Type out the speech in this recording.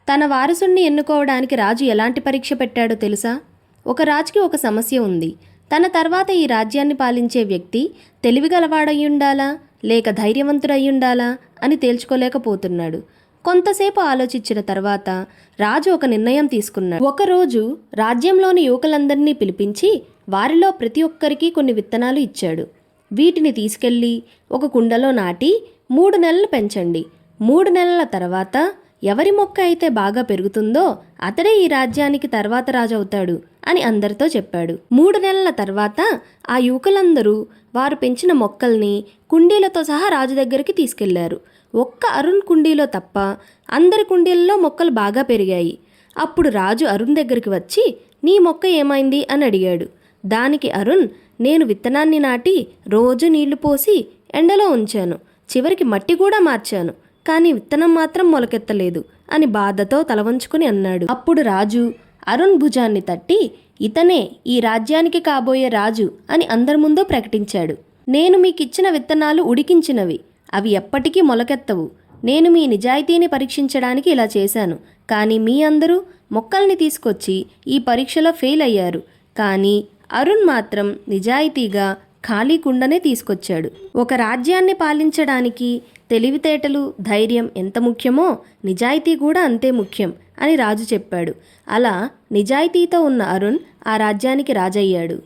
తన వారసుణ్ణి ఎన్నుకోవడానికి రాజు ఎలాంటి పరీక్ష పెట్టాడో తెలుసా? ఒక రాజుకి ఒక సమస్య ఉంది. తన తర్వాత ఈ రాజ్యాన్ని పాలించే వ్యక్తి తెలివిగలవాడయ్యుండాలా లేక ధైర్యవంతుడయ్యుండాలా అని తేల్చుకోలేకపోతున్నాడు. కొంతసేపు ఆలోచించిన తర్వాత రాజు ఒక నిర్ణయం తీసుకున్నాడు. ఒకరోజు రాజ్యంలోని యువకులందరినీ పిలిపించి వారిలో ప్రతి ఒక్కరికి కొన్ని విత్తనాలు ఇచ్చాడు. వీటిని తీసుకెళ్ళి ఒక కుండలో నాటి 3 నెలలు పెంచండి. 3 నెలల తర్వాత ఎవరి మొక్క అయితే బాగా పెరుగుతుందో అతడే ఈ రాజ్యానికి తర్వాత రాజు అవుతాడు అని అందరితో చెప్పాడు. 3 నెలల తర్వాత ఆ యువకులందరూ వారు పెంచిన మొక్కల్ని కుండీలతో సహా రాజు దగ్గరికి తీసుకెళ్లారు. ఒక్క అరుణ్ కుండీలో తప్ప అందరి కుండీలలో మొక్కలు బాగా పెరిగాయి. అప్పుడు రాజు అరుణ్ దగ్గరికి వచ్చి, నీ మొక్క ఏమైంది అని అడిగాడు. దానికి అరుణ్, నేను విత్తనాన్ని నాటి రోజు నీళ్లు పోసి ఎండలో ఉంచాను, చివరికి మట్టి కూడా మార్చాను, కానీ విత్తనం మాత్రం మొలకెత్తలేదు అని బాధతో తలవంచుకుని అన్నాడు. అప్పుడు రాజు అరుణ్ భుజాన్ని తట్టి, ఇతనే ఈ రాజ్యానికి కాబోయే రాజు అని అందరి ముందు ప్రకటించాడు. నేను మీకిచ్చిన విత్తనాలు ఉడికించినవి, అవి ఎప్పటికీ మొలకెత్తవు. నేను మీ నిజాయితీని పరీక్షించడానికి ఇలా చేశాను. కానీ మీ అందరూ మొక్కల్ని తీసుకొచ్చి ఈ పరీక్షలో ఫెయిల్ అయ్యారు. కానీ అరుణ్ మాత్రం నిజాయితీగా ఖాళీ కుండనే తీసుకొచ్చాడు. ఒక రాజ్యాన్ని పాలించడానికి తెలివితేటలు, ధైర్యం ఎంత ముఖ్యమో నిజాయితీ కూడా అంతే ముఖ్యం అని రాజు చెప్పాడు. అలా నిజాయితీతో ఉన్న అరుణ్ ఆ రాజ్యానికి రాజయ్యాడు.